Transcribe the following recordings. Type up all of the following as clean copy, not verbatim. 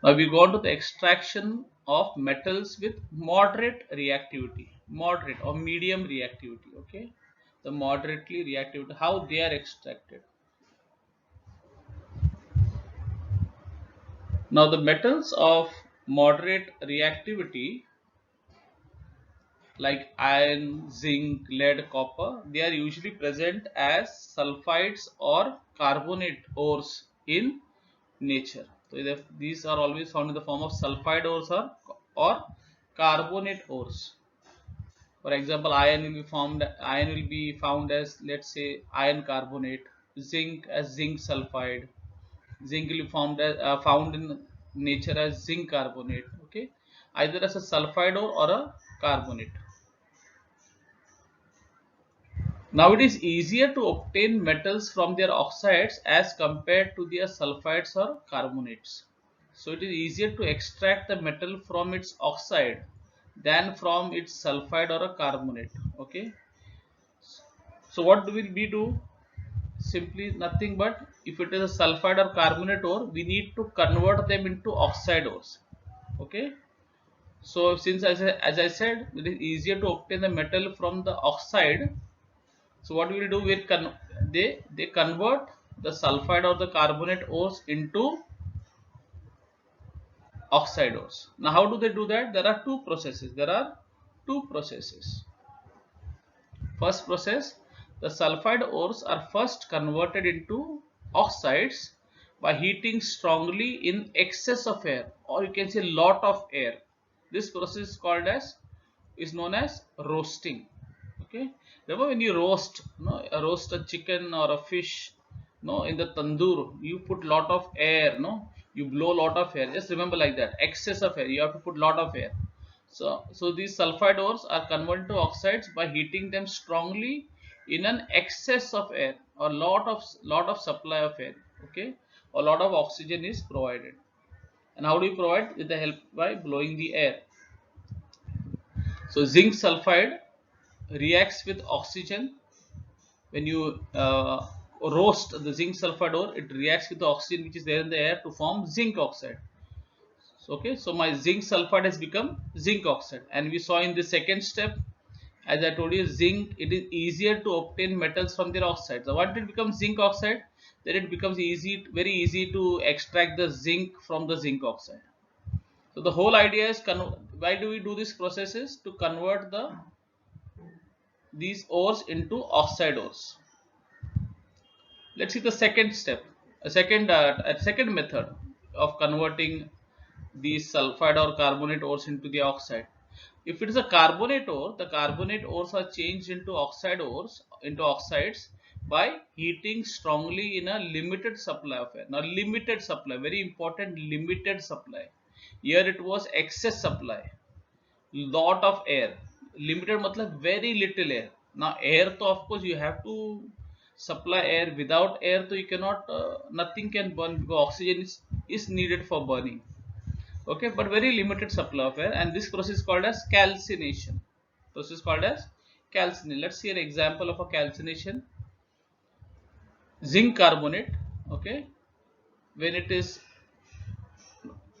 Now we go on to the extraction of metals with moderate reactivity, moderate or medium reactivity. Okay, the moderately reactivity, how they are extracted. Now the metals of moderate reactivity like iron, zinc, lead, copper, they are usually present as sulfides or carbonate ores in nature. So these are always found in the form of sulfide ores or carbonate ores. For example, iron will be found as, let's say, iron carbonate, zinc as zinc sulfide, zinc will be found in nature as zinc carbonate. Okay, either as a sulfide ore or a carbonate. Now it is easier to obtain metals from their oxides as compared to their sulfides or carbonates. So it is easier to extract the metal from its oxide than from its sulfide or a carbonate. Okay. So what will we do? Simply nothing but, if it is a sulfide or carbonate ore, we need to convert them into oxide ores. Okay. So since as I said, it is easier to obtain the metal from the oxide. So what we will do, they convert the sulfide or the carbonate ores into oxide ores. Now how do they do that? There are two processes. First process, the sulfide ores are first converted into oxides by heating strongly in excess of air, or you can say lot of air. This process is known as roasting. Okay, remember when you roast, roast a chicken or a fish, in the tandoor, you put lot of air, you blow lot of air. Just remember like that, excess of air. You have to put lot of air. So these sulfide ores are converted to oxides by heating them strongly in an excess of air, or lot of supply of air. Okay, a lot of oxygen is provided. And how do you provide? With the help by blowing the air. So zinc sulfide reacts with oxygen. When you roast the zinc sulfide ore, it reacts with the oxygen which is there in the air to form zinc oxide. Okay, so my zinc sulfide has become zinc oxide, and we saw in the second step, as I told you, zinc, it is easier to obtain metals from their oxides. So once it becomes zinc oxide, then it becomes very easy to extract the zinc from the zinc oxide. So the whole idea is, why do we do this process, is to convert these ores into oxide ores. Let's see the second step, a second method of converting these sulfide or carbonate ores into the oxide. If it is a carbonate ore, the carbonate ores are changed into oxides by heating strongly in a limited supply of air. Now limited supply, very important, limited supply. Here it was excess supply, lot of air. Limited matlab very little air. Now air, to of course you have to supply air. Without air, so you cannot, nothing can burn, because oxygen is needed for burning. Okay, but very limited supply of air, and this process is called as calcination. Let's see an example of a calcination. Zinc carbonate, okay, when it is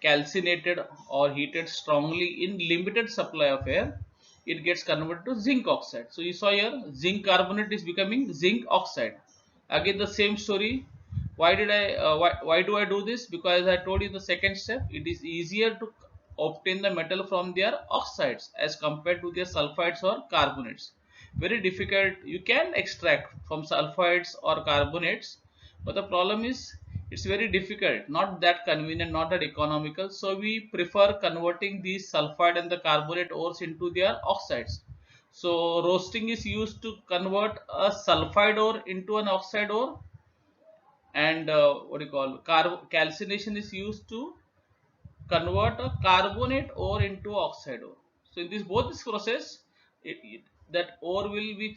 calcinated or heated strongly in limited supply of air, it gets converted to zinc oxide. So you saw here, zinc carbonate is becoming zinc oxide. Again the same story. Why do I do this? Because as I told you in the second step, it is easier to obtain the metal from their oxides as compared to their sulfides or carbonates. Very difficult. You can extract from sulfides or carbonates, but the problem is it's very difficult, not that convenient, not that economical. So we prefer converting these sulfide and the carbonate ores into their oxides. So roasting is used to convert a sulfide ore into an oxide ore, and what do you call, calcination is used to convert a carbonate ore into oxide ore. So in this process, that ore will be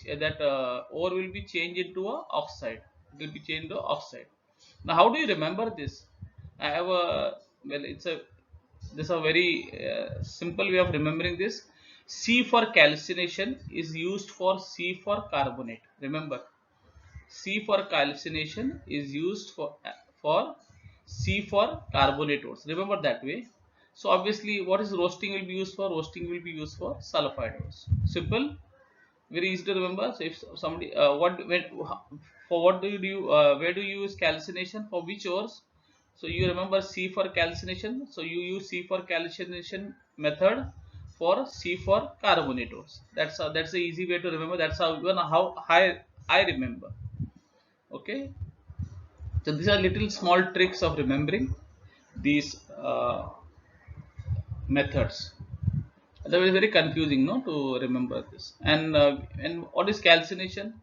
changed into a oxide. It will be changed to oxide. Now, how do you remember this? I have a, well, this is a very simple way of remembering this. C for calcination is used for C for carbonate. Remember, C for calcination is used for C for carbonate ores. Remember that way. So obviously, what is roasting will be used for? Roasting will be used for sulfide ores. Simple, very easy to remember. So if somebody, for what do you do? Where do you use calcination for which ores? So you remember C for calcination. So you use C for calcination method for C for carbonate ores. That's the easy way to remember. That's how I remember. Okay. So these are little small tricks of remembering these methods. Otherwise, very confusing, no, to remember this. And what is calcination?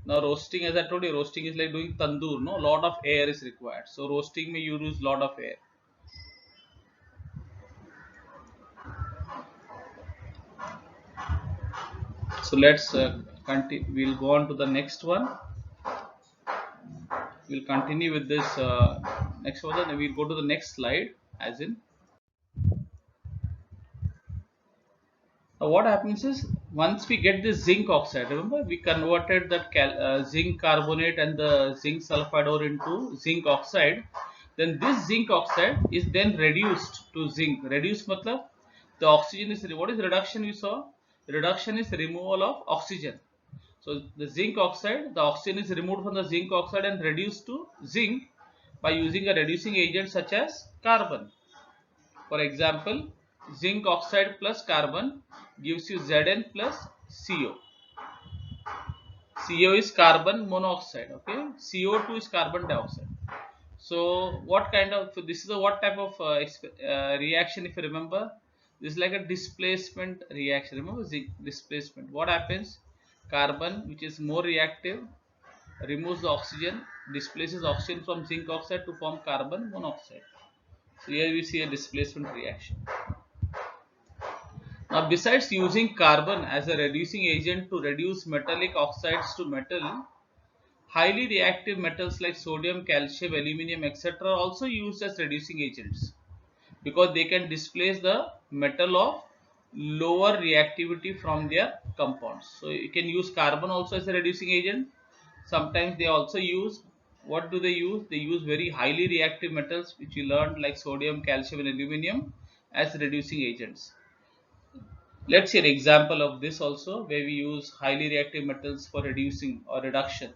Now roasting, as I told you, roasting is like doing tandoor. No, lot of air is required. So roasting may you use lot of air. So let's continue. We'll go on to the next one. We'll continue with this next one. Then we'll go to the next slide. As in, now what happens is once we get this zinc oxide, remember we converted that zinc carbonate and the zinc sulfide ore into zinc oxide. Then this zinc oxide is then reduced to zinc. Reduced matlab the oxygen is, what is reduction we saw? Reduction is removal of oxygen. So the zinc oxide, the oxygen is removed from the zinc oxide and reduced to zinc by using a reducing agent such as carbon. For example, zinc oxide plus carbon gives you Zn plus CO. CO is carbon monoxide, okay? CO2 is carbon dioxide. So what kind of, so this is a what type of reaction, if you remember? This is like a displacement reaction. Remember zinc displacement. What happens? Carbon, which is more reactive, removes the oxygen, displaces oxygen from zinc oxide to form carbon monoxide. So here we see a displacement reaction. Now besides using carbon as a reducing agent to reduce metallic oxides to metal, highly reactive metals like sodium, calcium, aluminium, etc. are also used as reducing agents because they can displace the metal of lower reactivity from their compounds. So you can use carbon also as a reducing agent. Sometimes they also use, what do they use? They use very highly reactive metals which we learned like sodium, calcium and aluminium as reducing agents. Let's see an example of this also where we use highly reactive metals for reducing or reduction.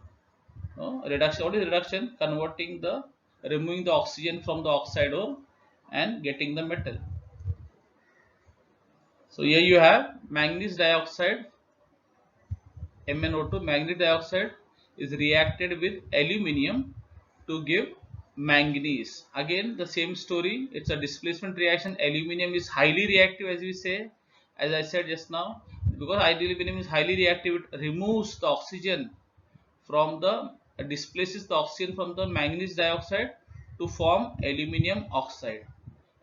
Reduction, what is reduction? Converting the, removing the oxygen from the oxide ore and getting the metal. So here you have manganese dioxide, MnO2, manganese dioxide is reacted with aluminium to give manganese. Again the same story, it's a displacement reaction. Aluminium is highly reactive, as we say, as I said just now, because aluminium is highly reactive, it removes the oxygen from the, displaces the oxygen from the manganese dioxide to form aluminium oxide,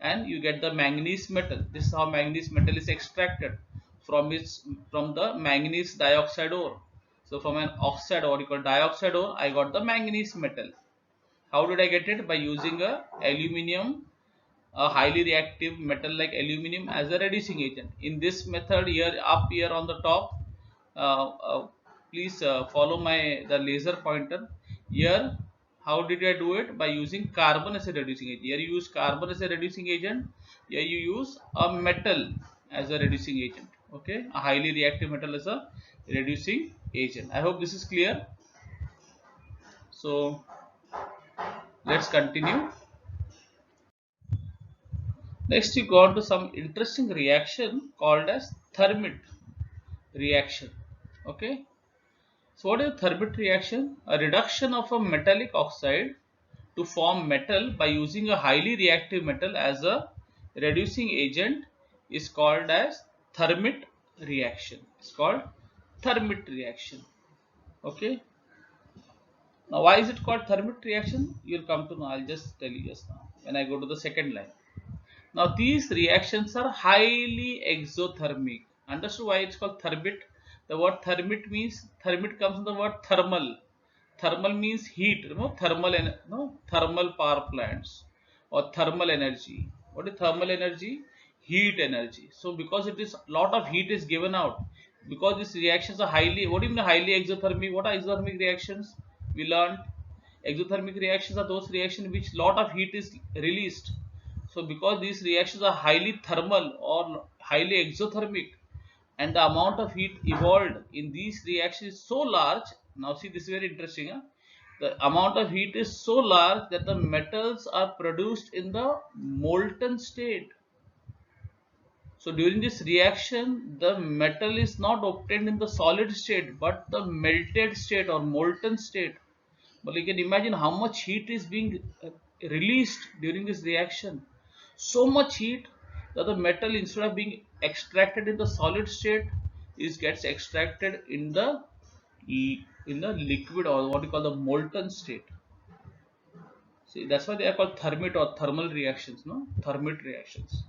and you get the manganese metal. This is how manganese metal is extracted from the manganese dioxide ore. So from an oxide ore equal dioxide ore, I got the manganese metal. How did I get it? By using a aluminium, a highly reactive metal like aluminium as a reducing agent. In this method here, up here on the top, please follow the laser pointer here. How did I do it? By using carbon as a reducing agent. Here you use carbon as a reducing agent, here you use a metal as a reducing agent, okay, a highly reactive metal as a reducing agent. I hope this is clear. So let's continue. Next you go on to some interesting reaction called as Thermit reaction, okay. So what is a Thermit reaction? A reduction of a metallic oxide to form metal by using a highly reactive metal as a reducing agent is called as Thermit reaction. It's called Thermit reaction, okay. Now why is it called Thermit reaction? You'll come to know. I'll just tell you just now when I go to the second line. Now these reactions are highly exothermic. Understood why it's called thermit? The word thermit means, thermit comes from the word thermal. Thermal means heat. Remember thermal power plants or thermal energy. What is thermal energy? Heat energy. So because it is lot of heat is given out, because these reactions are highly, what do you mean highly exothermic? What are exothermic reactions? We learned Exothermic reactions are those reactions which lot of heat is released. So because these reactions are highly thermal or highly exothermic, and the amount of heat evolved in these reactions is so large. Now see, this is very interesting. The amount of heat is so large that the metals are produced in the molten state. So during this reaction, the metal is not obtained in the solid state, but the melted state or molten state. But you can imagine how much heat is being released during this reaction. So much heat that the metal, instead of being extracted in the solid state, is gets extracted in the liquid, or what you call the molten state. See, that's why they are called thermit or thermal reactions, no? Thermit reactions.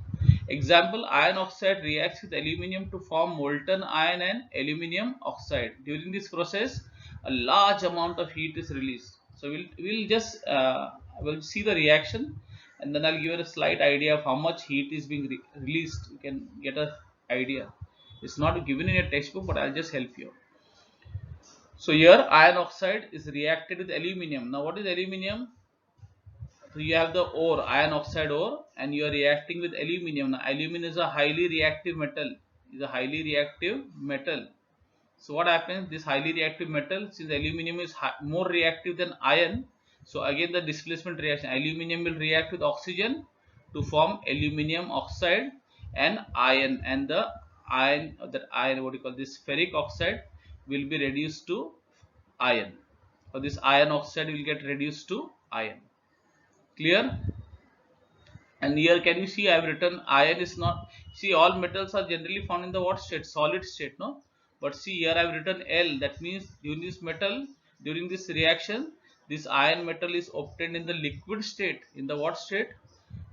Example, iron oxide reacts with aluminium to form molten iron and aluminium oxide. During this process, a large amount of heat is released. So we'll just we'll see the reaction, and then I'll give you a slight idea of how much heat is being released. You can get an idea. It's not given in your textbook, but I'll just help you. So here iron oxide is reacted with aluminium. Now what is aluminium? So you have the ore, iron oxide ore, and you are reacting with aluminium. Now, aluminium is a highly reactive metal. Is a highly reactive metal. So what happens? This highly reactive metal, since aluminium is more reactive than iron, so again the displacement reaction. Aluminium will react with oxygen to form aluminium oxide and iron, and the iron, what do you call this, ferric oxide will be reduced to iron. So this iron oxide will get reduced to iron. Clear? And here can you see I have written iron is not, see all metals are generally found in the what state? Solid state, no? But see here I have written L, that means during this metal, during this reaction, this iron metal is obtained in the liquid state. In the what state?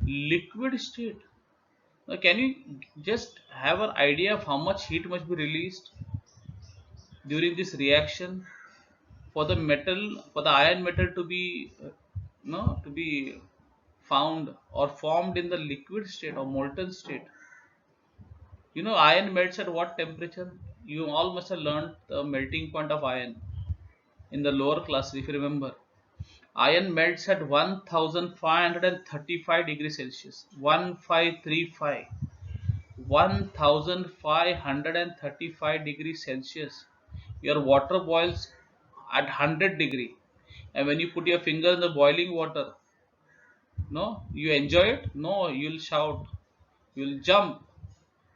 Liquid state. Now can you just have an idea of how much heat must be released during this reaction for the metal, for the iron metal to be no, to be found or formed in the liquid state or molten state? You know iron melts at what temperature? You all must have learned the melting point of iron in the lower class, if you remember. Iron melts at 1535 degrees Celsius. 1535. 1535 degrees Celsius. Your water boils at 100 degree. And when you put your finger in the boiling water, no, you enjoy it? No, you'll shout, you'll jump,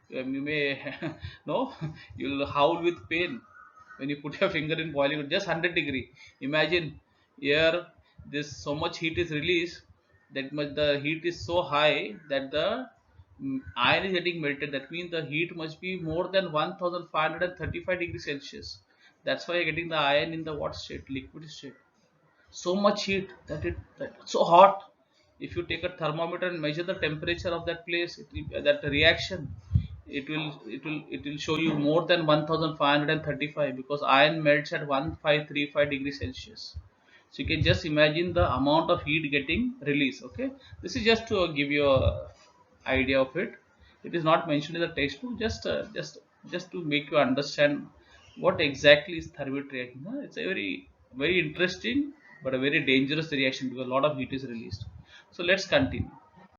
you may no, you'll howl with pain when you put your finger in boiling water, just 100 degree. Imagine here, this so much heat is released, that much the heat is so high that the iron is getting melted. That means the heat must be more than 1535 degrees Celsius. That's why you're getting the iron in the what state? Liquid state. So much heat that it's so hot. If you take a thermometer and measure the temperature of that place, that reaction, it will show you more than 1535, because iron melts at 1535 degrees Celsius. So you can just imagine the amount of heat getting released. Okay, this is just to give you a idea of it. It is not mentioned in the textbook. Just to make you understand what exactly is thermite reaction. It's a very interesting but a very dangerous reaction because a lot of heat is released. So let's continue.